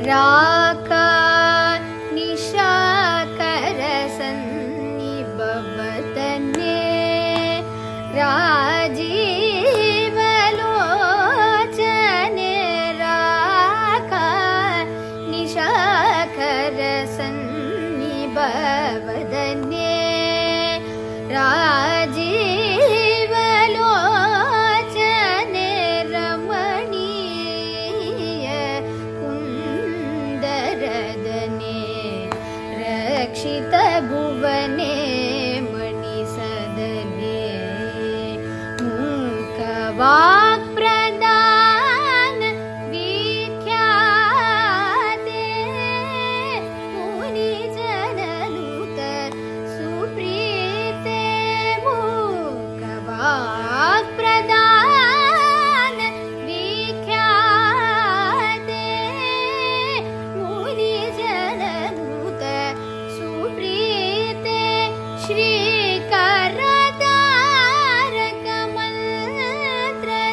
राका निशाकरसन्निभवदने राजीवलोचने राका निशाकरसन्निभवदने राजीवलोचने रमणीय कुन्दरदने रक्षितभुवने मणिसदने मूकवाक्प्रदान विख्याते मुनिजननुत सुप्रीते मूकवाक्प्रदान विख्याते मुनिजननुत सुप्रीते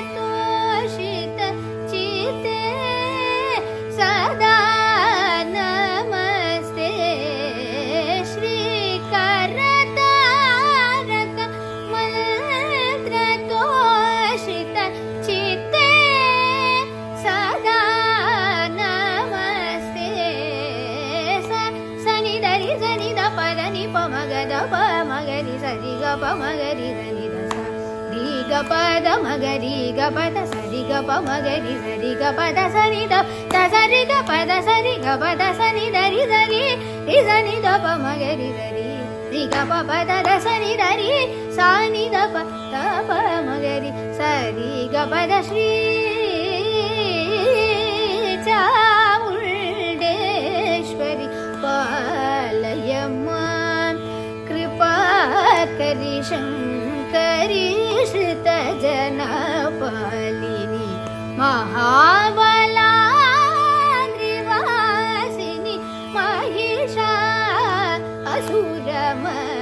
श्रीकरतारकमन्त्रतोषित चिते सदा नमस्ते श्रीकरतारकमन्त्रतोषित चिते सदा नमस्ते सनि दरि सनि द पद नि प मगद प मगरि सरि ग प मगरि सनि द सा रि ग पद मगरि ग पद सरि ग प मगरि सरि ग पद सनि द सरि ग पद सरि ग पद सनि दरि सरि रि सनि द प मगरि सरि रि ग प पद द सनि दरि सा नि द प मगरि सरि ग पद श्री चामुण्डेश्वरि पालय मां कृपाकरि शङ्करि श्रितजनपालिनि महाबलाद्रिवासिनि महिषा असुरमर्दिनि